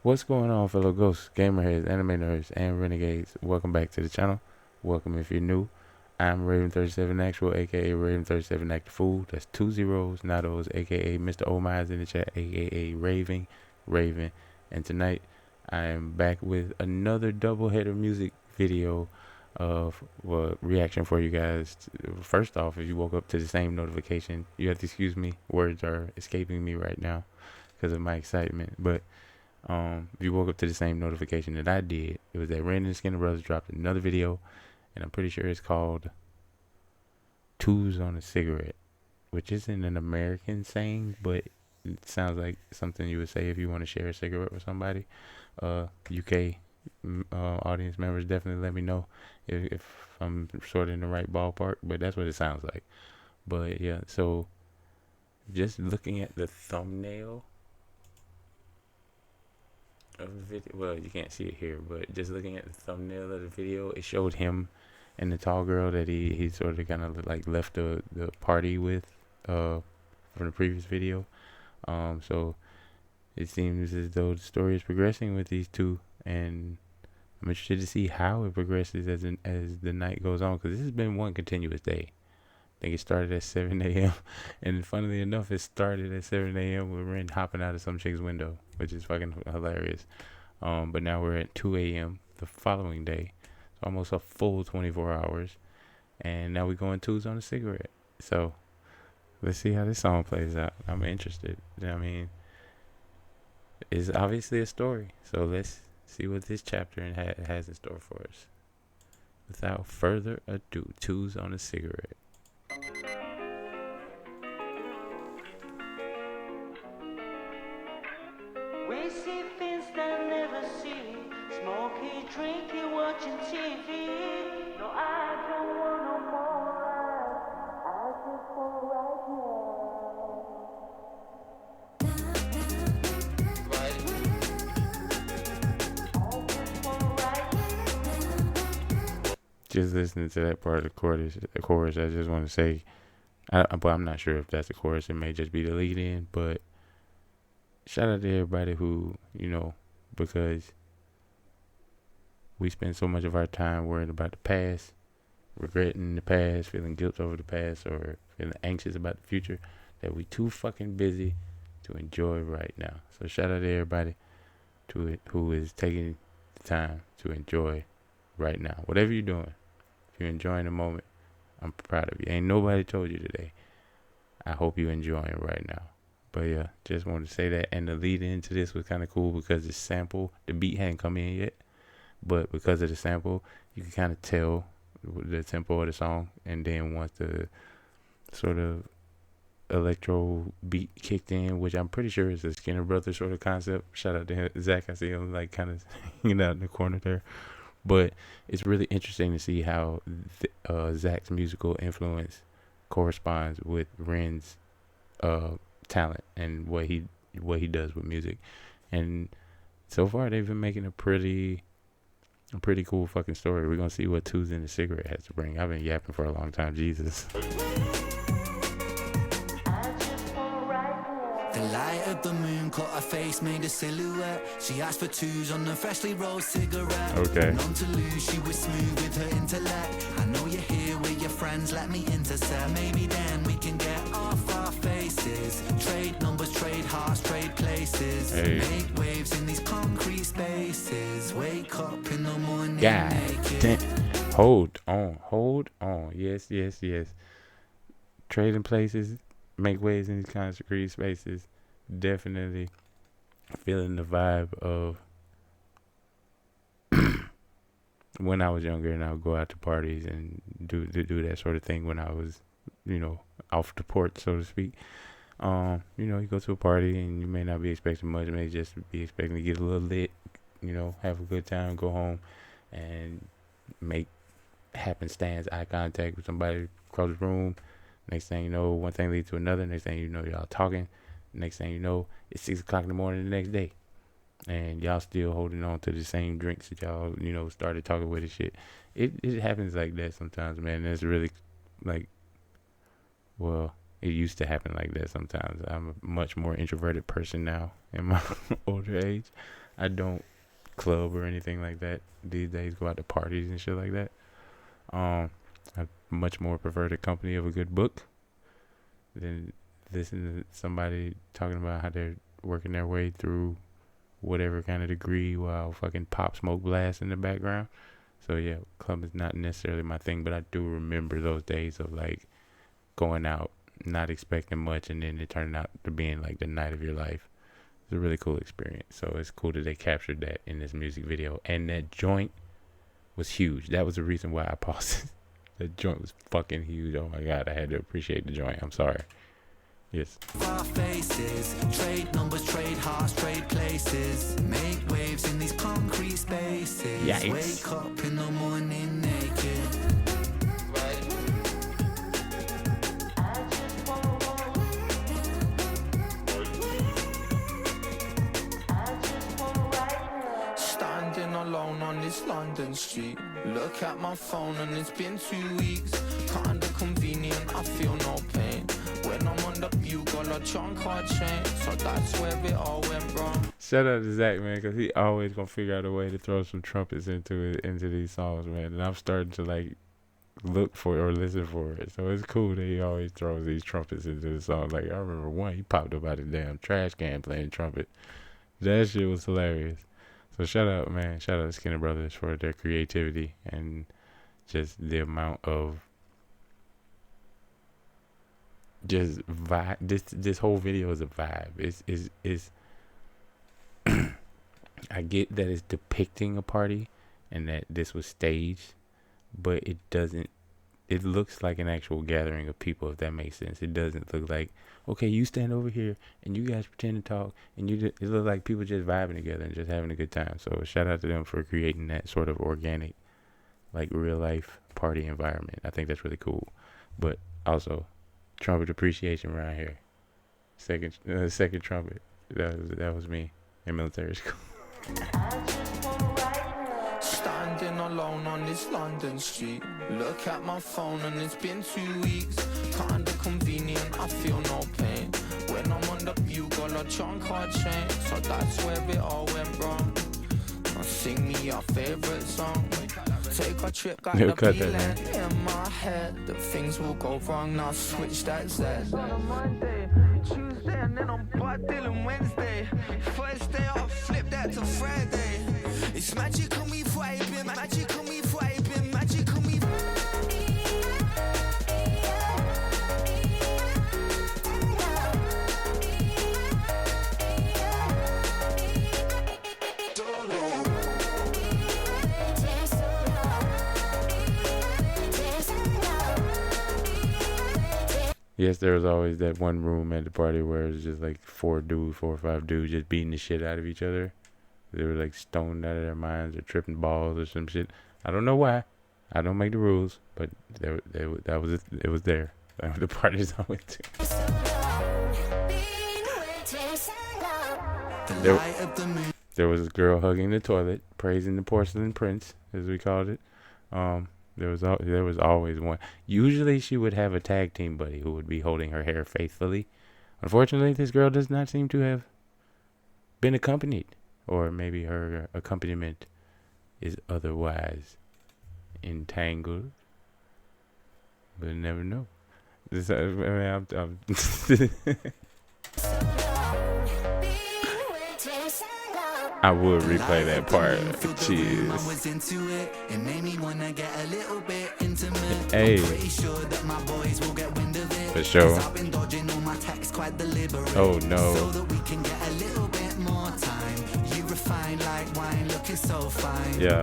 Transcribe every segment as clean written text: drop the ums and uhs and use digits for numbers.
What's going on, fellow ghosts, gamerheads, anime nerds, and renegades? Welcome back to the channel. Welcome if you're new. I'm Raven37 Actual, aka Raven37 Active Fool. That's 2 zeros, not O's, aka Mr. O Mize in the chat, aka Raven. And tonight I am back with another double header music video of reaction for you guys. First off, if you woke up to the same notification, you have to excuse me. Words are escaping me right now because of my excitement, but if you woke up to the same notification that I did, it was that Ren and Skinnerbrothers dropped another video, and I'm pretty sure it's called "twosonacigarette," which isn't an American saying, but it sounds like something you would say if you want to share a cigarette with somebody. UK audience members, definitely let me know if I'm sort of in the right ballpark, but that's what it sounds like. But yeah, so just looking at the thumbnail of the video, well, you can't see it here, but just looking at the thumbnail of the video, it showed him and the tall girl that he sort of kind of like left the party with from the previous video. So it seems as though the story is progressing with these two, and I'm interested to see how it progresses as the night goes on, because this has been one continuous day. I think it started at 7 a.m. and funnily enough, it started at 7 a.m. with Ren hopping out of some chick's window, which is fucking hilarious. But now we're at 2 a.m. the following day, so almost a full 24 hours, and now we're going twos on a cigarette. So let's see how this song plays out. I'm interested. I mean, it's obviously a story, so let's see what this chapter has in store for us. Without further ado, twos on a cigarette. We see things that never see. Smoky, drinking, watching TV. No, I don't want no more life. I just want right now. Just listening to that part of the chorus, I just want to say, but I'm not sure if that's the chorus. It may just be the lead in, but shout out to everybody who, because we spend so much of our time worrying about the past, regretting the past, feeling guilt over the past, or feeling anxious about the future, that we too fucking busy to enjoy right now. So shout out to everybody who is taking the time to enjoy right now. Whatever you're doing, if you're enjoying the moment, I'm proud of you. Ain't nobody told you today. I hope you're enjoying it right now. But yeah, just wanted to say that. And the lead into this was kind of cool because the sample, the beat hadn't come in yet, but because of the sample, you can kind of tell the tempo of the song. And then once the sort of electro beat kicked in, which I'm pretty sure is a Skinner Brothers sort of concept. Shout out to him, Zach. I see him like kind of hanging out in the corner there. But it's really interesting to see how Zach's musical influence corresponds with Ren's talent and what he does with music. And so far they've been making a pretty cool fucking story. We're gonna see what Twos in the Cigarette has to bring. I've been yapping for a long time. Jesus. The light of the moon caught her face, made a silhouette. She asked for twos on a freshly rolled cigarette. Okay. None to lose, she was smooth with her intellect. I know you're here with your friends, let me intercept. Maybe then we can get off our faces. Trade numbers, trade hearts, trade places. Hey. Make waves in these concrete spaces. Wake up in the morning God naked. damn. Hold on. Yes. Trading places, make waves in these concrete spaces. Definitely feeling the vibe of when I was younger and I would go out to parties and do that sort of thing when I was, off the porch, so to speak. You go to a party and you may not be expecting much, you may just be expecting to get a little lit, have a good time, go home and make happenstance eye contact with somebody across the room. Next thing you know, one thing leads to another. Next thing you know, y'all talking. Next thing you know, it's 6 o'clock in the morning the next day, and y'all still holding on to the same drinks that y'all, started talking with and shit. It happens like that sometimes, man. It's really like, well, it used to happen like that sometimes. I'm a much more introverted person now in my older age. I don't club or anything like that these days. Go out to parties and shit like that. I much more prefer the company of a good book than listening to somebody talking about how they're working their way through whatever kind of degree while fucking Pop Smoke blast in the background. So yeah, club is not necessarily my thing, but I do remember those days of like going out, not expecting much, and then it turned out to being like the night of your life. It's a really cool experience. So it's cool that they captured that in this music video, and that joint was huge. That was the reason why I paused it. That joint was fucking huge. Oh my god, I had to appreciate the joint. I'm sorry. Yes. Far faces, trade numbers, trade hearts, trade places. Make waves in these concrete spaces. Yikes. Wake up in the morning naked. Standing alone on this London street. Look at my phone and it's been 2 weeks. Kinda convenient, I feel no pain. When I'm on the bugle, a chunk or chain. So that's where it all went wrong. Shout out to Zach, man, because he always gonna figure out a way to throw some trumpets into these songs, man. And I'm starting to like look for it or listen for it. So it's cool that he always throws these trumpets into the song. Like I remember one, he popped up out of the damn trash can playing trumpet. That shit was hilarious. So shout out, man. Shout out to Skinnerbrothers for their creativity and just the amount of just vibe. This whole video is a vibe. It's I get that it's depicting a party and that this was staged, but it doesn't. It looks like an actual gathering of people, if that makes sense. It doesn't look like, okay, you stand over here and you guys pretend to talk, and it looks like people just vibing together and just having a good time. So shout out to them for creating that sort of organic, like real life party environment. I think that's really cool. But also, trumpet appreciation around here. Second trumpet. That was me in military school. Standing alone on this London street. Look at my phone and it's been 2 weeks. Kinda convenient, I feel no pain. When I'm on the bugle, a chunk or chain. So that's where it all went wrong. Now sing me your favorite song. Take a trip, got He'll the cut that, feeling man. in my head that things will go wrong. Now switch that Z. On a Monday, Tuesday, and then on Dealing Wednesday. First day I'll flip that to Friday. It's magic on me vibing, magic on me vibing, magic on me. Yes, there was always that one room at the party where it was just like 4 or 5 dudes just beating the shit out of each other. They were like stoned out of their minds or tripping balls or some shit. I don't know why. I don't make the rules, but that was it. It was there. That was the parties I went to. There was a girl hugging the toilet, praising the porcelain prince, as we called it. There was always one. Usually she would have a tag team buddy who would be holding her hair faithfully. Unfortunately, this girl does not seem to have been accompanied, or maybe her accompaniment is otherwise entangled. But never know. I would replay that part. Cheers. Hey. For sure. Oh no. Yeah.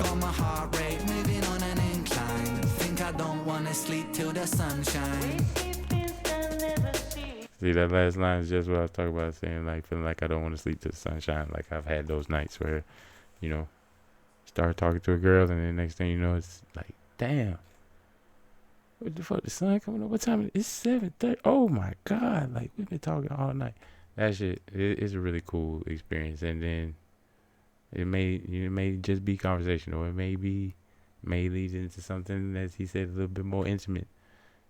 I don't wanna sleep till the sunshine. See, that last line is just what I was talking about, saying like feeling like I don't want to sleep till the sunshine. Like I've had those nights where, you know, start talking to a girl and then next thing you know it's like, damn, what the fuck, the sun coming up? What time is it? It's 7:30. Oh my god, like we've been talking all night. That shit is a really cool experience, and then it may just be conversational. It may lead into something, as he said, a little bit more intimate.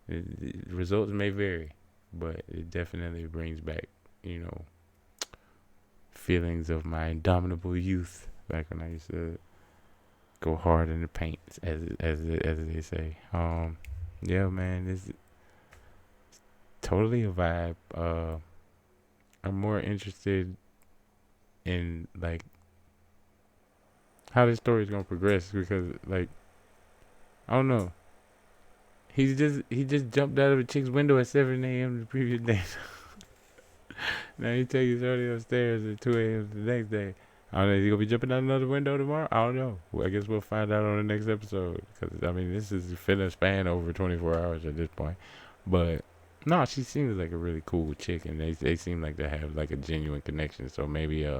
The results may vary, but it definitely brings back, feelings of my indomitable youth back when I used to go hard in the paint, as they say. Yeah, man, this is totally a vibe. I'm more interested in like how this story is gonna progress because like I don't know. He just jumped out of a chick's window at 7 a.m. the previous day. Now he takes his shorty upstairs at 2 a.m. the next day. I don't know. Is he gonna be jumping out another window tomorrow? I don't know. Well, I guess we'll find out on the next episode. Because I mean, this is finna span over 24 hours at this point. But no, she seems like a really cool chick, and they seem like they have like a genuine connection. So maybe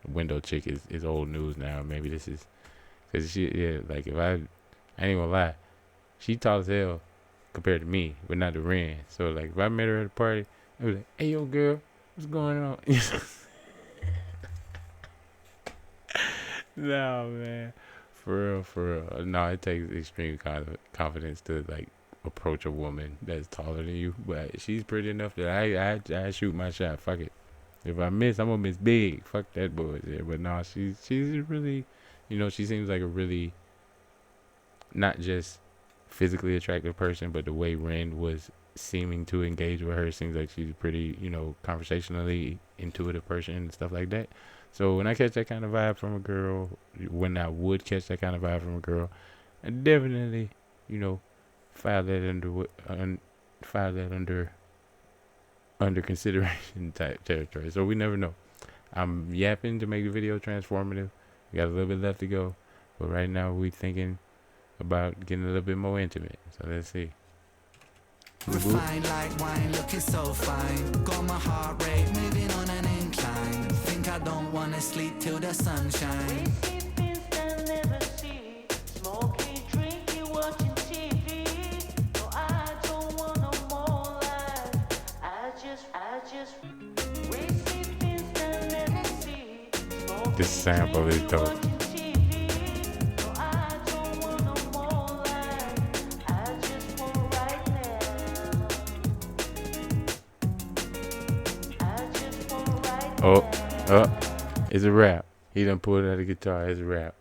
window chick is old news now. Maybe this is because like if I ain't gonna lie, she tall as hell compared to me, but not to Ren. So like if I met her at a party, I was like, "Hey yo, girl, what's going on?" No, man. For real. No, it takes extreme kind of confidence to like approach a woman that's taller than you. But she's pretty enough that I shoot my shot. Fuck it. If I miss, I'm gonna miss big. Fuck that bullshit. But no, she's really, she seems like a really not just physically attractive person, but the way Ren was seeming to engage with her seems like she's a pretty, conversationally intuitive person and stuff like that. So when I catch that kind of vibe from a girl, when I would catch that kind of vibe from a girl, I definitely, file that under consideration type territory. So we never know. I'm yapping to make the video transformative. We got a little bit left to go, but right now we thinking about getting a little bit more intimate. So let's see. Refined like wine, looking so fine. Got my heart rate moving on an incline. Think I don't wanna sleep till the sunshine. We see things they'll never see. Smoking, drinking, watching TV. No, I don't want no more life. I just. We see things they'll never see. Smoking, This sample is dope. watching TV. No, I don't want no more life. I just want right now. I just want right now. It's a rap. He done pulled out a guitar. It's a rap.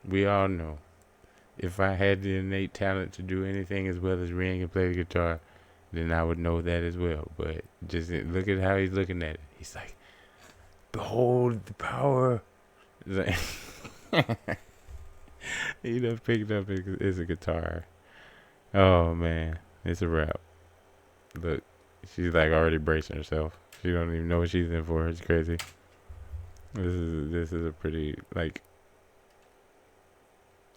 We all know. If I had the innate talent to do anything as well as Ren can play the guitar, then I would know that as well. But just look at how he's looking at it. He's like, behold the power. It's like he done picked up it's a guitar. Oh man, it's a rap. Look, she's like already bracing herself. She don't even know what she's in for. It's crazy. This is a pretty like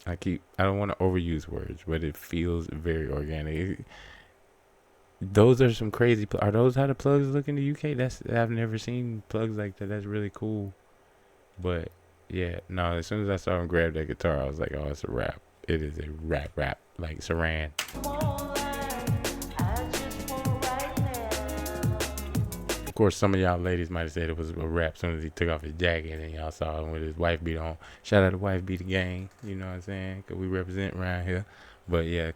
I don't want to overuse words, but it feels very organic. Those are some crazy. Are those how the plugs look in the UK? I've never seen plugs like that. That's really cool. But yeah, no. As soon as I saw him grab that guitar, I was like, oh, it's a rap. It is a rap like Saran. Of course, some of y'all ladies might have said it was a rap as soon as he took off his jacket and y'all saw him with his wife beat on. Shout out to Wife Beater Gang, you know what I'm saying? Because we represent around here. But yeah,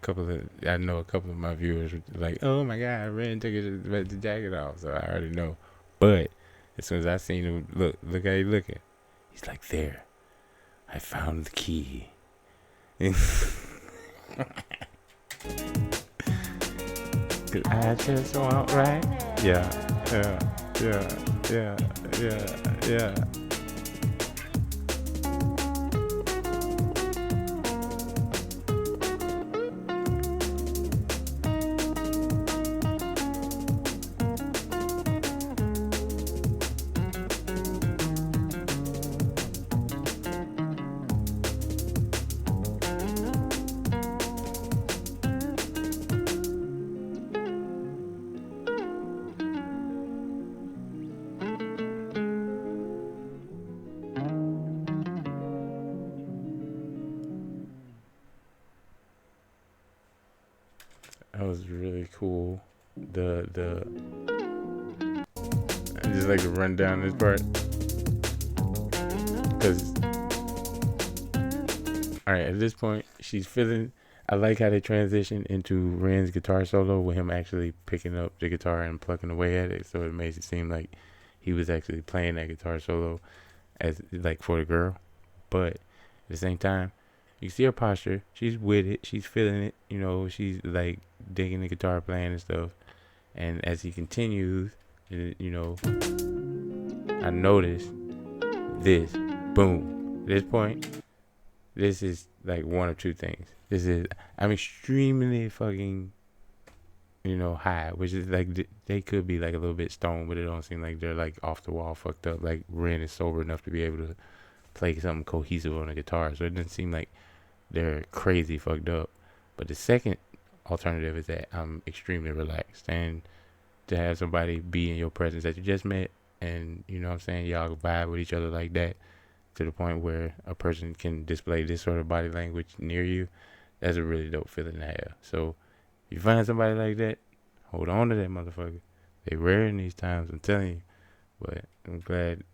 I know a couple of my viewers were like, oh my God, Ren took the jacket off. So I already know. But as soon as I seen him, look how he looking. He's like, there, I found the key. Cause I just want right. Yeah. That was really cool. I just like to run down this part because, all right, at this point she's feeling. I like how they transition into Ren's guitar solo with him actually picking up the guitar and plucking away at it, so it makes it seem like he was actually playing that guitar solo as like for the girl. But at the same time, you see her posture. She's with it. She's feeling it. You know, she's like digging the guitar playing and stuff. And as he continues, you know, I noticed this. Boom. At this point, this is like one of two things. I'm extremely fucking, you know, high, which is like they could be like a little bit stoned, but it don't seem like they're like off the wall fucked up. Like Ren is sober enough to be able to play something cohesive on the guitar, so it doesn't seem like they're crazy fucked up. But the second alternative is that I'm extremely relaxed, and to have somebody be in your presence that you just met, and you know what I'm saying, y'all vibe with each other like that to the point where a person can display this sort of body language near you, that's a really dope feeling to have. So if you find somebody like that, hold on to that motherfucker. They rare in these times, I'm telling you. But I'm glad,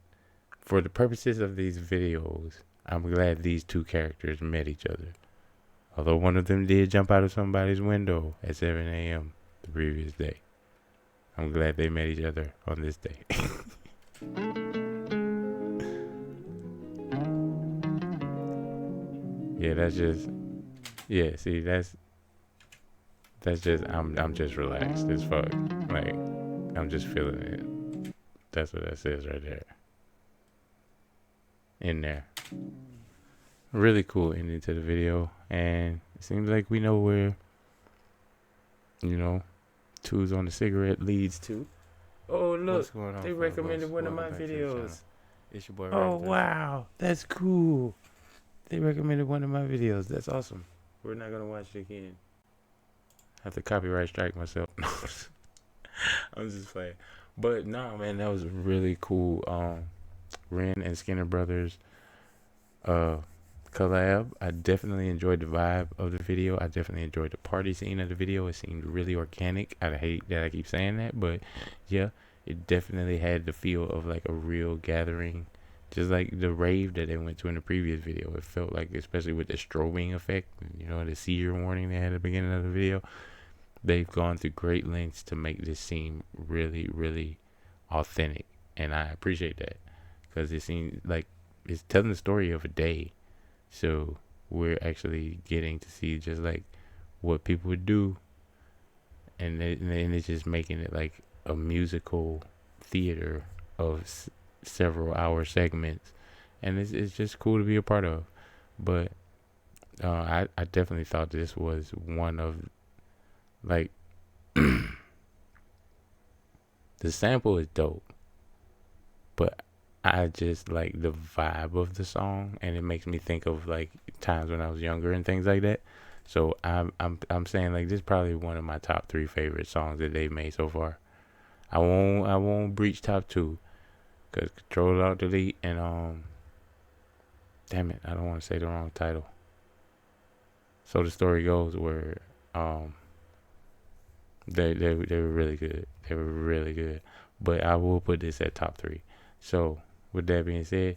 for the purposes of these videos, I'm glad these two characters met each other. Although one of them did jump out of somebody's window at 7 a.m. the previous day. I'm glad they met each other on this day. Yeah, that's just, yeah, see, that's just, I'm just relaxed as fuck. Like, I'm just feeling it. That's what that says right there. In there. Really cool ending to the video. And it seems like we know where, you know, Two's on the Cigarette leads to. Oh, look, they recommended one of my videos. It's your boy. Oh, wow, that's cool. They recommended one of my videos. That's awesome. We're not gonna watch it again. I have to copyright strike myself. I'm just playing. But no, man, that was really cool. Ren and Skinnerbrothers collab. I definitely enjoyed the vibe of the video. I definitely enjoyed the party scene of the video. It seemed really organic. I hate that I keep saying that, but yeah, it definitely had the feel of like a real gathering, just like the rave that they went to in the previous video. It felt like, especially with the strobing effect, you know, the seizure warning they had at the beginning of the video, they've gone through great lengths to make this seem really, really authentic, and I appreciate that, because it seems like it's telling the story of a day. So we're actually getting to see just like what people would do, and then it's just making it like a musical theater of several hour segments, and it's just cool to be a part of. But I definitely thought this was one of, like, the sample is dope, but I just like the vibe of the song, and it makes me think of like times when I was younger and things like that. So I'm saying like this is probably one of my top 3 favorite songs that they've made so far. I won't breach top 2, cause Control Alt Delete and damn it, I don't want to say the wrong title. So the story goes where they were really good. They were really good. But I will put this at top 3. So with that being said,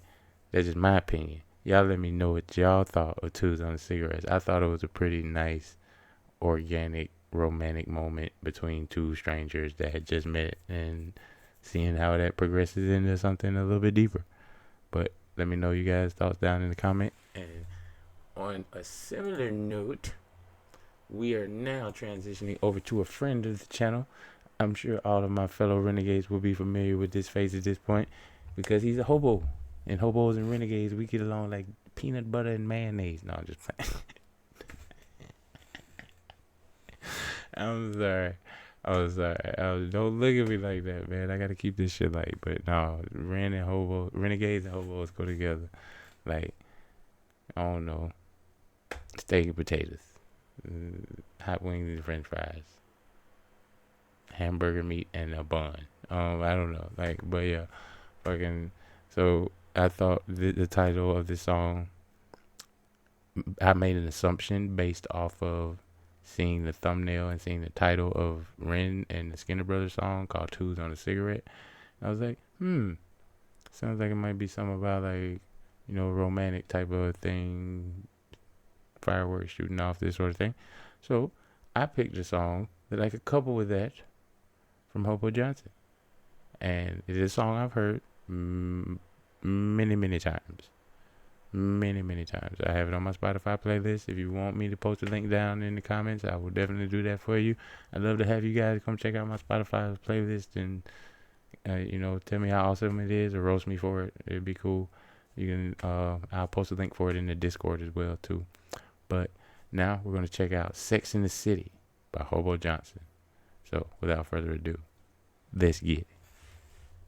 that's just my opinion. Y'all let me know what y'all thought of Two's on the Cigarettes. I thought it was a pretty nice, organic, romantic moment between two strangers that had just met, and seeing how that progresses into something a little bit deeper. But let me know you guys' thoughts down in the comment. And on a similar note, we are now transitioning over to a friend of the channel. I'm sure all of my fellow renegades will be familiar with this face at this point, because he's a hobo. And hobos and renegades, we get along like peanut butter and mayonnaise. No, I'm just playing. I'm sorry. Don't look at me like that, man. I gotta keep this shit light. But no, renegades and hobos go together. Like, I don't know, steak and potatoes, hot wings and French fries, hamburger meat and a bun. I don't know, like, but yeah, fucking. So I thought the title of this song, I made an assumption based off of seeing the thumbnail and seeing the title of Ren and the Skinnerbrothers song called Two's on the Cigarette. I was like, sounds like it might be something about, like, you know, romantic type of thing, fireworks shooting off, this sort of thing. So I picked a song that I could couple with that from Hobo Johnson. And it is a song I've heard many times. Many times. I have it on my Spotify playlist. If you want me to post a link down in the comments, I will definitely do that for you. I'd love to have you guys come check out my Spotify playlist and tell me how awesome it is or roast me for it. It'd be cool. You can I'll post a link for it in the Discord as well too. But now we're gonna check out Sex in the City by Hobo Johnson. So without further ado, let's get it.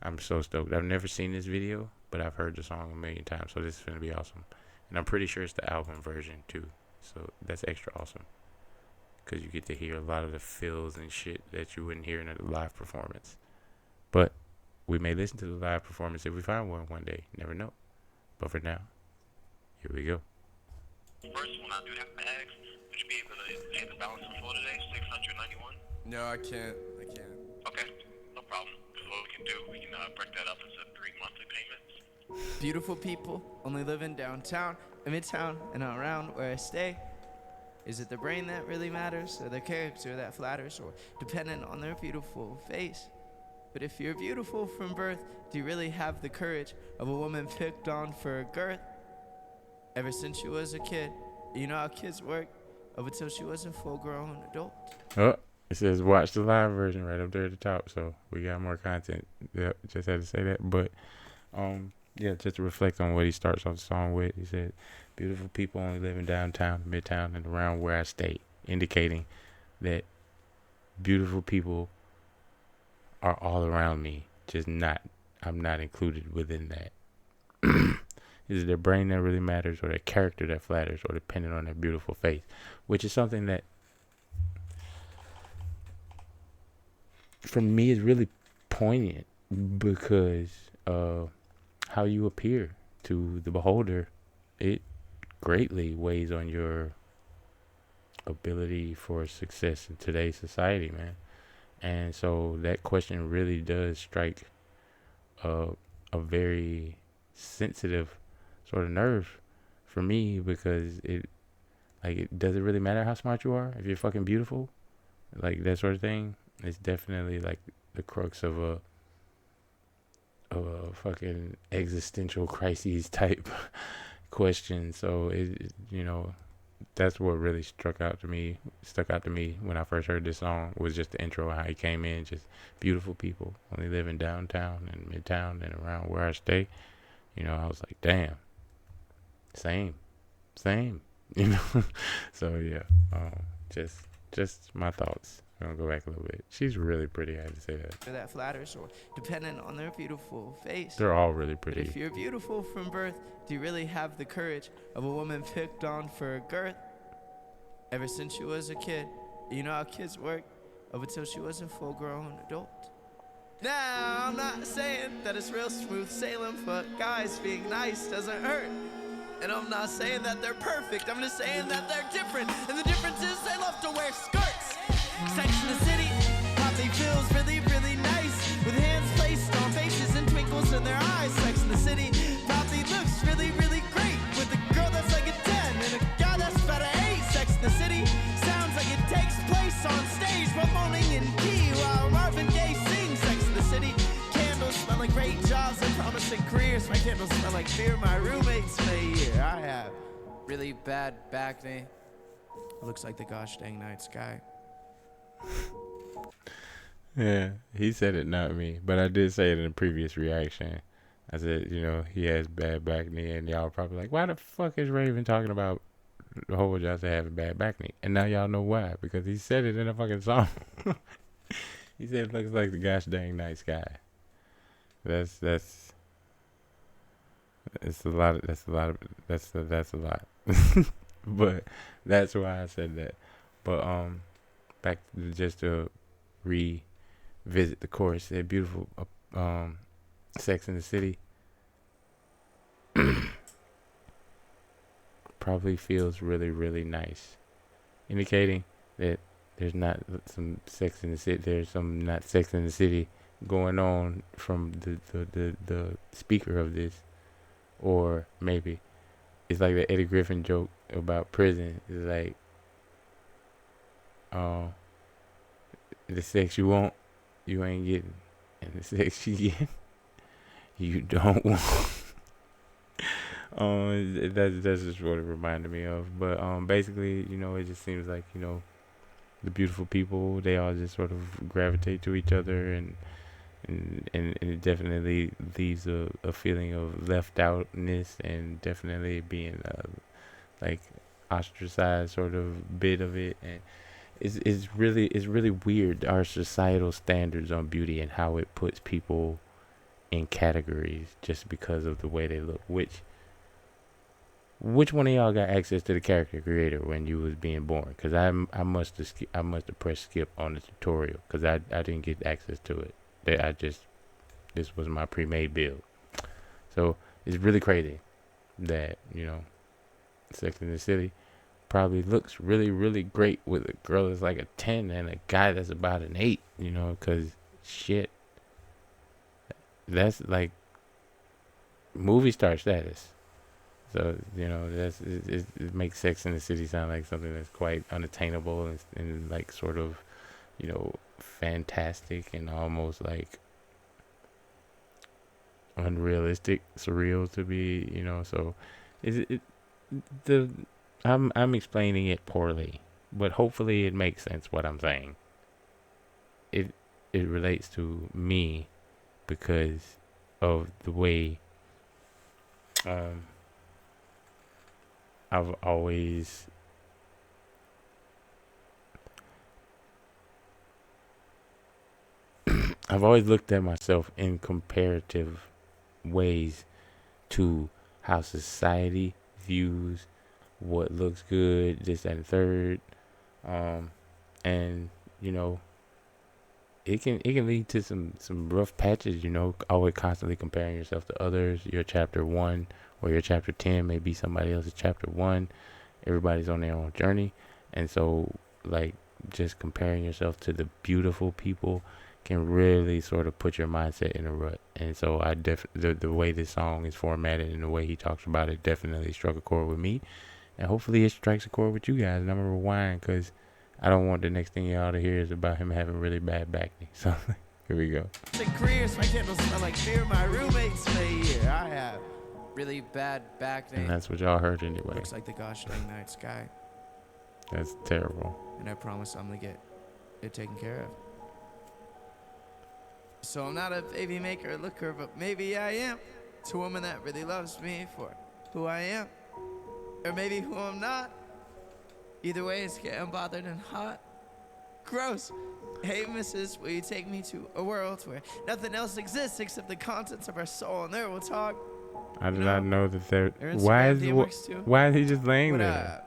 I'm so stoked. I've never seen this video, but I've heard the song a million times, so this is gonna be awesome. And I'm pretty sure it's the album version too, so that's extra awesome because you get to hear a lot of the feels and shit that you wouldn't hear in a live performance. But we may listen to the live performance if we find one day. Never know. But for now, here we go. First one, I do have to ask, would you be able to pay the balance in full today, $691? No, I can't. Okay, no problem. Because what we can do, we can break that up into 3 monthly payments. Beautiful people only live in downtown, in midtown, and around where I stay. Is it the brain that really matters, or the character that flatters, or dependent on their beautiful face? But if you're beautiful from birth, do you really have the courage of a woman picked on for girth? Ever since she was a kid, you know how kids work, up until she was a full-grown adult. Oh, it says watch the live version right up there at the top, so we got more content. Yep, just had to say that. But yeah, just to reflect on what he starts off the song with, he said, "Beautiful people only live in downtown, midtown, and around where I stay," indicating that beautiful people are all around me, just I'm not included within that. Is it their brain that really matters, or their character that flatters, or depending on their beautiful face? Which is something that, for me, is really poignant because how you appear to the beholder, it greatly weighs on your ability for success in today's society, man. And so that question really does strike a very sensitive sort of nerve for me, because it does it really matter how smart you are if you're fucking beautiful? Like, that sort of thing. It's definitely like the crux of a fucking existential crises type question. So that's what really stuck out to me when I first heard this song, was just the intro, how he came in, just beautiful people only live in downtown and midtown and around where I stay. I was like, damn, same, So yeah, just my thoughts. I'm gonna go back a little bit. She's really pretty. I had to say that. That flatters, or dependent on their beautiful face. They're all really But pretty. if you're beautiful from birth, do you really have the courage of a woman picked on for girth? Ever since she was a kid, you know how kids work, up until she was a full-grown adult. Now, I'm not saying that it's real smooth sailing, but guys being nice doesn't hurt. And I'm not saying that they're perfect, I'm just saying that they're different. And the difference is they love to wear skirts. Sex in the City, Poppy feels really, really nice, with hands placed on faces and twinkles in their eyes. Sex in the City, Poppy looks really, really great, with a girl that's like a 10 and a guy that's about an 8. Sex in the City sounds like it takes place on stage, while moaning in key while Marvin Gaye sings. Sex in the City, candles smell like great jobs and promising careers. My candles smell like beer my roommates made here. I have really bad back knee. It looks like the gosh dang night sky. Yeah, he said it, not me. But I did say it in a previous reaction. I said, he has bad back knee, and y'all probably like, why the fuck is Raven talking about Hobo Johnson having bad back knee? And now y'all know why, because he said it in a fucking song. He said it looks like the gosh dang night sky. That's a lot. That's a lot. But that's why I said that. But back to just to revisit the chorus. That beautiful Sex in the City probably feels really, really nice, indicating that there's not some sex in the city. There's some not sex in the city going on from the speaker of this, or maybe it's like the Eddie Griffin joke about prison. It's like, the sex you want, you ain't getting. and the sex you get, you don't want. That's just what it reminded me of. But basically, it just seems like the beautiful people, they all just sort of gravitate to each other, and it definitely leaves a feeling of left outness, and definitely being like ostracized sort of bit of it. And it's really weird, our societal standards on beauty and how it puts people in categories just because of the way they look. Which one of y'all got access to the character creator when you was being born? Because I must have pressed skip on the tutorial because I didn't get access to it. This was my pre-made build. So it's really crazy that Sex in the City probably looks really, really great with a girl that's like a 10 and a guy that's about an 8. Because shit, that's like movie star status. So it makes Sex in the City sound like something that's quite unattainable and like sort of fantastic and almost like unrealistic, surreal to be. So I'm explaining it poorly, but hopefully it makes sense what I'm saying. It relates to me because of the way I've always looked at myself in comparative ways to how society views what looks good, this and the third, and it can lead to some rough patches. Always constantly comparing yourself to others. Your chapter 1 or your chapter 10 may be somebody else's chapter 1. Everybody's on their own journey, and so like just comparing yourself to the beautiful people can really sort of put your mindset in a rut. And so the way this song is formatted and the way he talks about it definitely struck a chord with me, and hopefully it strikes a chord with you guys. And I'm gonna rewind because I don't want the next thing y'all to hear is about him having really bad back knee. So here we go. Careers, my candles smell like beer. My roommates may hear I have really bad back knee. And that's what y'all heard anyway. Looks like the gosh dang night sky. That's terrible. And I promise I'm gonna get it taken care of. So I'm not a baby maker or looker, but maybe I am. It's a woman that really loves me for who I am. Or maybe who I'm not. Either way, it's getting bothered and hot. Gross. Hey, missus, will you take me to a world where nothing else exists except the contents of our soul, and there we'll talk. I did not know that there. Instagram Why is he just laying But, there?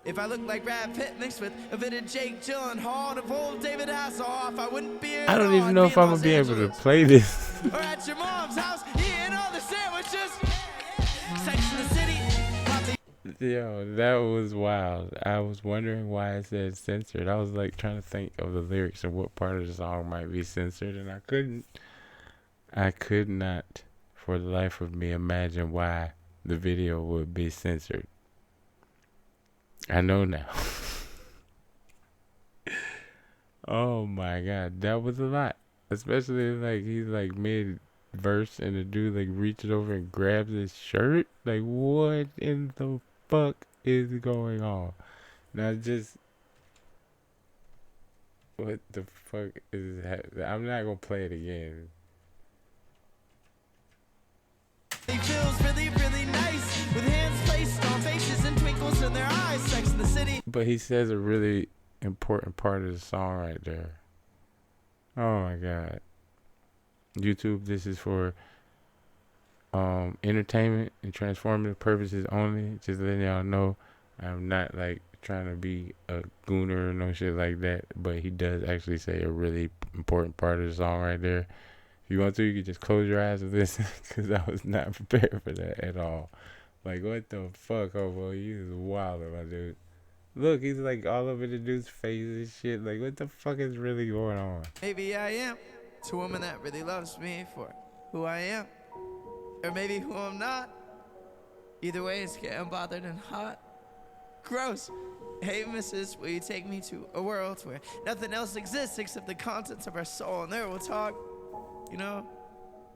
if I look like Brad Pitt mixed with a bit of Jake Gyllenhaal and a old David Hasselhoff, I wouldn't be. I don't even know if I'm gonna be able to play this. Or at your mom's house, eating all the sandwiches. Sex in the City. Yo, that was wild. I was wondering why it said censored. I was like trying to think of the lyrics and what part of the song might be censored, and I couldn't. I could not, for the life of me, imagine why the video would be censored. I know now. Oh my god, that was a lot. Especially like he's like mid verse and the dude like reaches over and grabs his shirt. Like, what in the fuck is going on? Now just what the fuck is happening? I'm not gonna play it again. It feels really, really nice with hands placed on faces and twinkles in their eyes. Sex in the City. But he says a really important part of the song right there. Oh my god. YouTube, this is for entertainment and transformative purposes only. Just letting y'all know I'm not like trying to be a gooner or no shit like that, but he does actually say a really important part of the song right there. If you want to, you can just close your eyes and listen, because I was not prepared for that at all. Like, what the fuck, Hobo? You is wild, my dude. Look, he's like all over the dude's face and shit. Like, what the fuck is really going on? Maybe I am. It's a woman that really loves me for who I am. Or maybe who I'm not. Either way, it's getting bothered and hot. Gross. Hey, missus, will you take me to a world where nothing else exists except the contents of our soul, and there we'll talk. You know,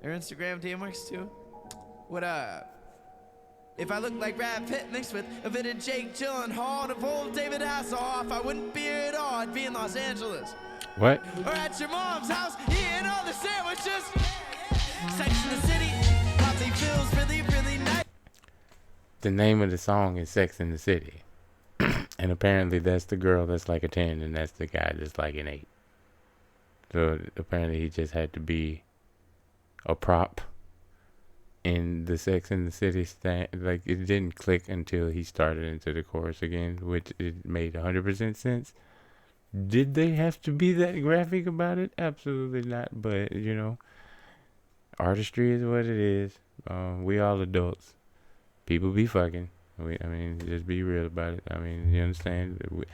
their Instagram DM works too. What up? If I look like Brad Pitt mixed with a bit of Jake Gyllenhaal and a full David Hasselhoff, I wouldn't be here at all. I'd be in Los Angeles. What? Or at your mom's house, eating all the sandwiches. Sex in the City probably feels really, really nice. The name of the song is Sex in the City. And apparently that's the girl that's like a 10 and that's the guy that's like an 8. So apparently he just had to be a prop in the Sex in the City stand. Like, it didn't click until he started into the chorus again, which it made 100% sense. Did they have to be that graphic about it? Absolutely not. But, you know, artistry is what it is. We all adults. People be fucking. I mean, just be real about it. I mean, you understand?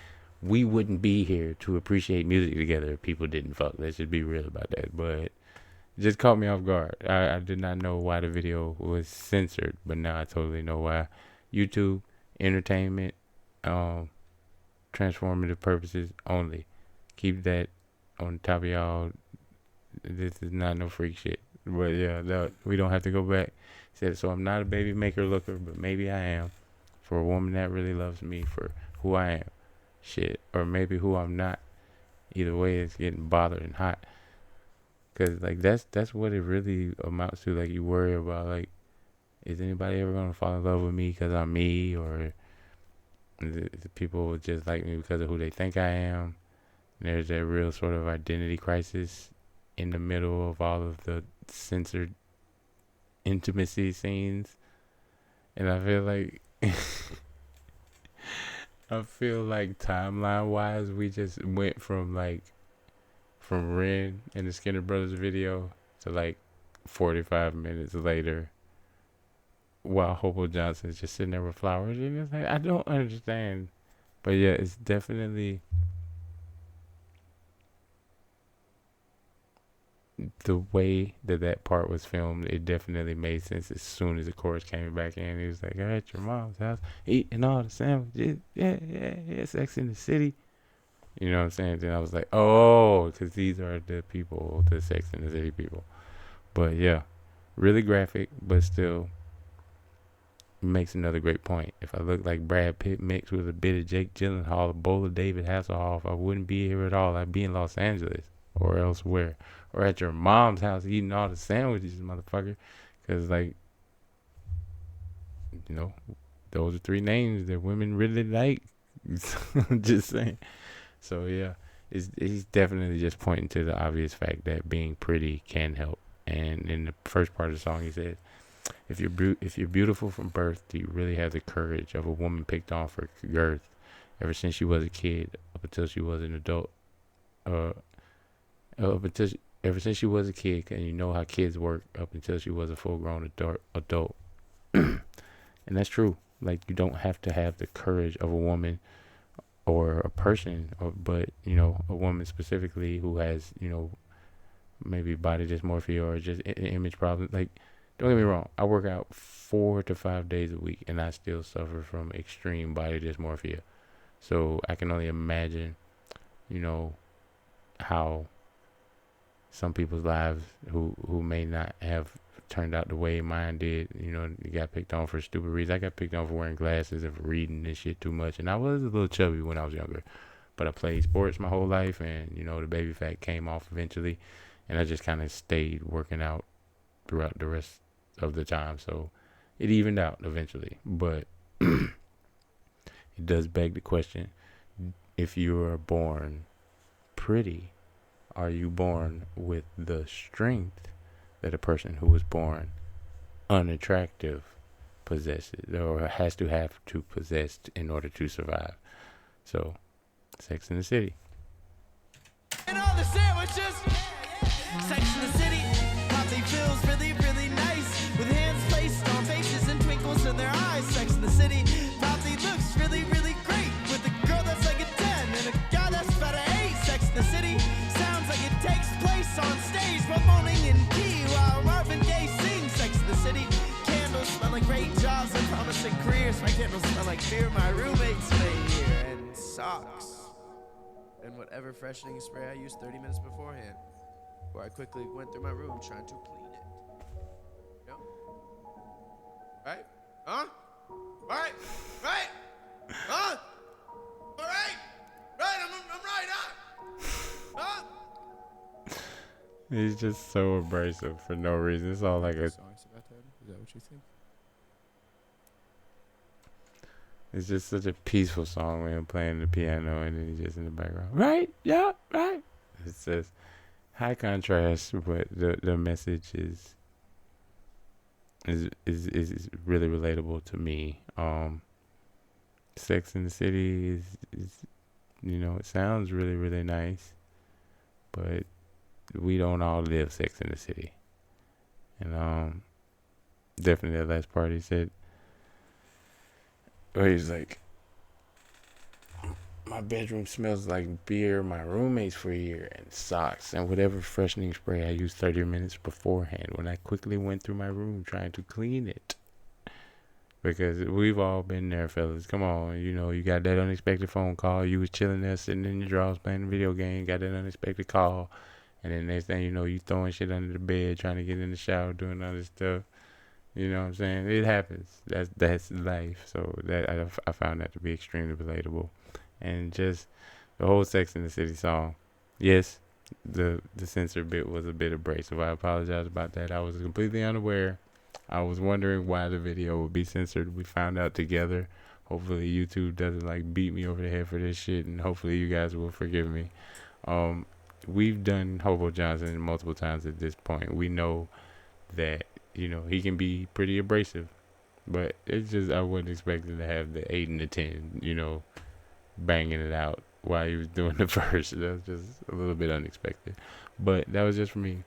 We wouldn't be here to appreciate music together if people didn't fuck. Let's just be real about that. But it just caught me off guard. I did not know why the video was censored, but now I totally know why. YouTube, entertainment, transformative purposes only. Keep that on top of y'all. This is not no freak shit. But yeah, no, we don't have to go back. Said, so I'm not a baby maker looker, but maybe I am. For a woman that really loves me for who I am. Shit. Or maybe who I'm not. Either way, it's getting bothered and hot. Because, like, that's what it really amounts to. Like, you worry about, like, is anybody ever going to fall in love with me because I'm me? Or the people just like me because of who they think I am? And there's that real sort of identity crisis in the middle of all of the censored intimacy scenes. And I feel like timeline wise we just went from Ren and the Skinnerbrothers video to like 45 minutes later while Hobo Johnson is just sitting there with flowers, and it's like, I don't understand. But yeah, it's definitely the way that part was filmed. It definitely made sense as soon as the chorus came back in. He was like, "I'm at your mom's house, eating all the sandwiches. Yeah, Sex in the City." You know what I'm saying? Then I was like, "Oh, because these are the people, the Sex in the City people." But yeah, really graphic, but still makes another great point. If I look like Brad Pitt mixed with a bit of Jake Gyllenhaal, a bowl of David Hasselhoff, I wouldn't be here at all. I'd be in Los Angeles or elsewhere. Or at your mom's house eating all the sandwiches, motherfucker. Because, like, you know, those are 3 names that women really like. Just saying. So, yeah, he's definitely just pointing to the obvious fact that being pretty can help. And in the first part of the song, he says, if you're beautiful from birth, do you really have the courage of a woman picked on for girth? Ever since she was a kid, up until she was an adult, ever since she was a kid, and you know how kids work, up until she was a full-grown adult. And that's true. Like, you don't have to have the courage of a woman or a person, but, you know, a woman specifically who has, you know, maybe body dysmorphia or just image problems. Like, don't get me wrong, I work out 4 to 5 days a week, and I still suffer from extreme body dysmorphia. So I can only imagine, you know, how some people's lives who may not have turned out the way mine did, you know, you got picked on for stupid reasons. I got picked on for wearing glasses and for reading this shit too much. And I was a little chubby when I was younger, but I played sports my whole life, and, you know, the baby fat came off eventually, and I just kind of stayed working out throughout the rest of the time. So it evened out eventually. But it does beg the question, if you are born pretty, are you born with the strength that a person who was born unattractive possesses, or has to have to possess in order to survive? So, Sex in the City. And all the sandwiches. Sex in the City probably feels really, really nice, with hands placed on faces and twinkles in their eyes. Sex in the City probably looks really, really great, with a girl that's like a 10 and a guy that's about an 8. Sex in the City sounds like it takes place on stage, while moaning in key while Marvin Gaye sings. Sex in the City candles smell like great jobs and promising careers. My candles smell like beer my roommates made here, and socks and whatever freshening spray I used 30 minutes beforehand. where I quickly went through my room trying to clean it. You know? Right? Huh? Right? Right? Huh? All right? Right? I'm right, huh? Huh? He's just so abrasive for no reason. It's all like a. Songs about that? Is that what you think? It's just such a peaceful song when I'm playing the piano and then he's just in the background. Right? Yeah, right. It's just high contrast, but the message is really relatable to me. Sex in the City is it sounds really, really nice, but we don't all live Sex in the City. And definitely that last part he said, where he's like, my bedroom smells like beer, my roommates for a year, and socks, and whatever freshening spray I used 30 minutes beforehand when I quickly went through my room trying to clean it. Because we've all been there, fellas. Come on, you got that unexpected phone call. You was chilling there, sitting in your drawers playing a video game, got that unexpected call, and then next thing you know, you throwing shit under the bed, trying to get in the shower, doing other stuff. You know what I'm saying? It happens. That's life. So that I found that to be extremely relatable. And just the whole Sex in the City song. Yes, the censor bit was a bit abrasive. I apologize about that. I was completely unaware. I was wondering why the video would be censored. We found out together. Hopefully YouTube doesn't like beat me over the head for this shit, and hopefully you guys will forgive me. We've done Hobo Johnson multiple times at this point. We know that he can be pretty abrasive, but it's just I wasn't expecting to have the 8 and the 10, banging it out while he was doing the verse. That was just a little bit unexpected, but that was just for me.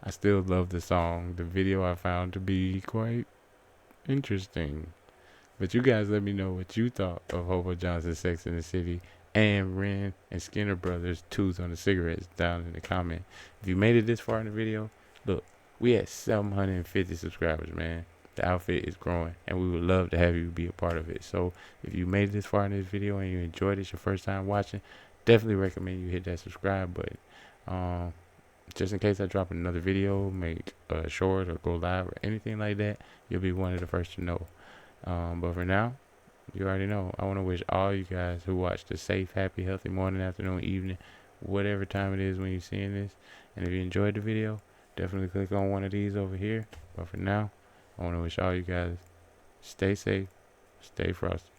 I still love the song. The video I found to be quite interesting. But you guys let me know what you thought of Hobo Johnson's Sex in the City and Ren and Skinner Brothers' Twosonacigarettes down in the comment. If you made it this far in the video, look, we at 750 subscribers, man. The outfit is growing, and we would love to have you be a part of it. So if you made it this far in this video and you enjoyed it, your first time watching, definitely recommend you hit that subscribe button. Just in case I drop another video, make a short or go live or anything like that, you'll be one of the first to know. But for now, you already know. I want to wish all you guys who watched a safe, happy, healthy morning, afternoon, evening, whatever time it is when you're seeing this. And if you enjoyed the video, definitely click on one of these over here. But for now, I want to wish all you guys stay safe, stay frosty.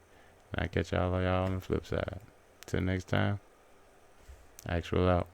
And I catch y'all on the flip side. Till next time, Actual out.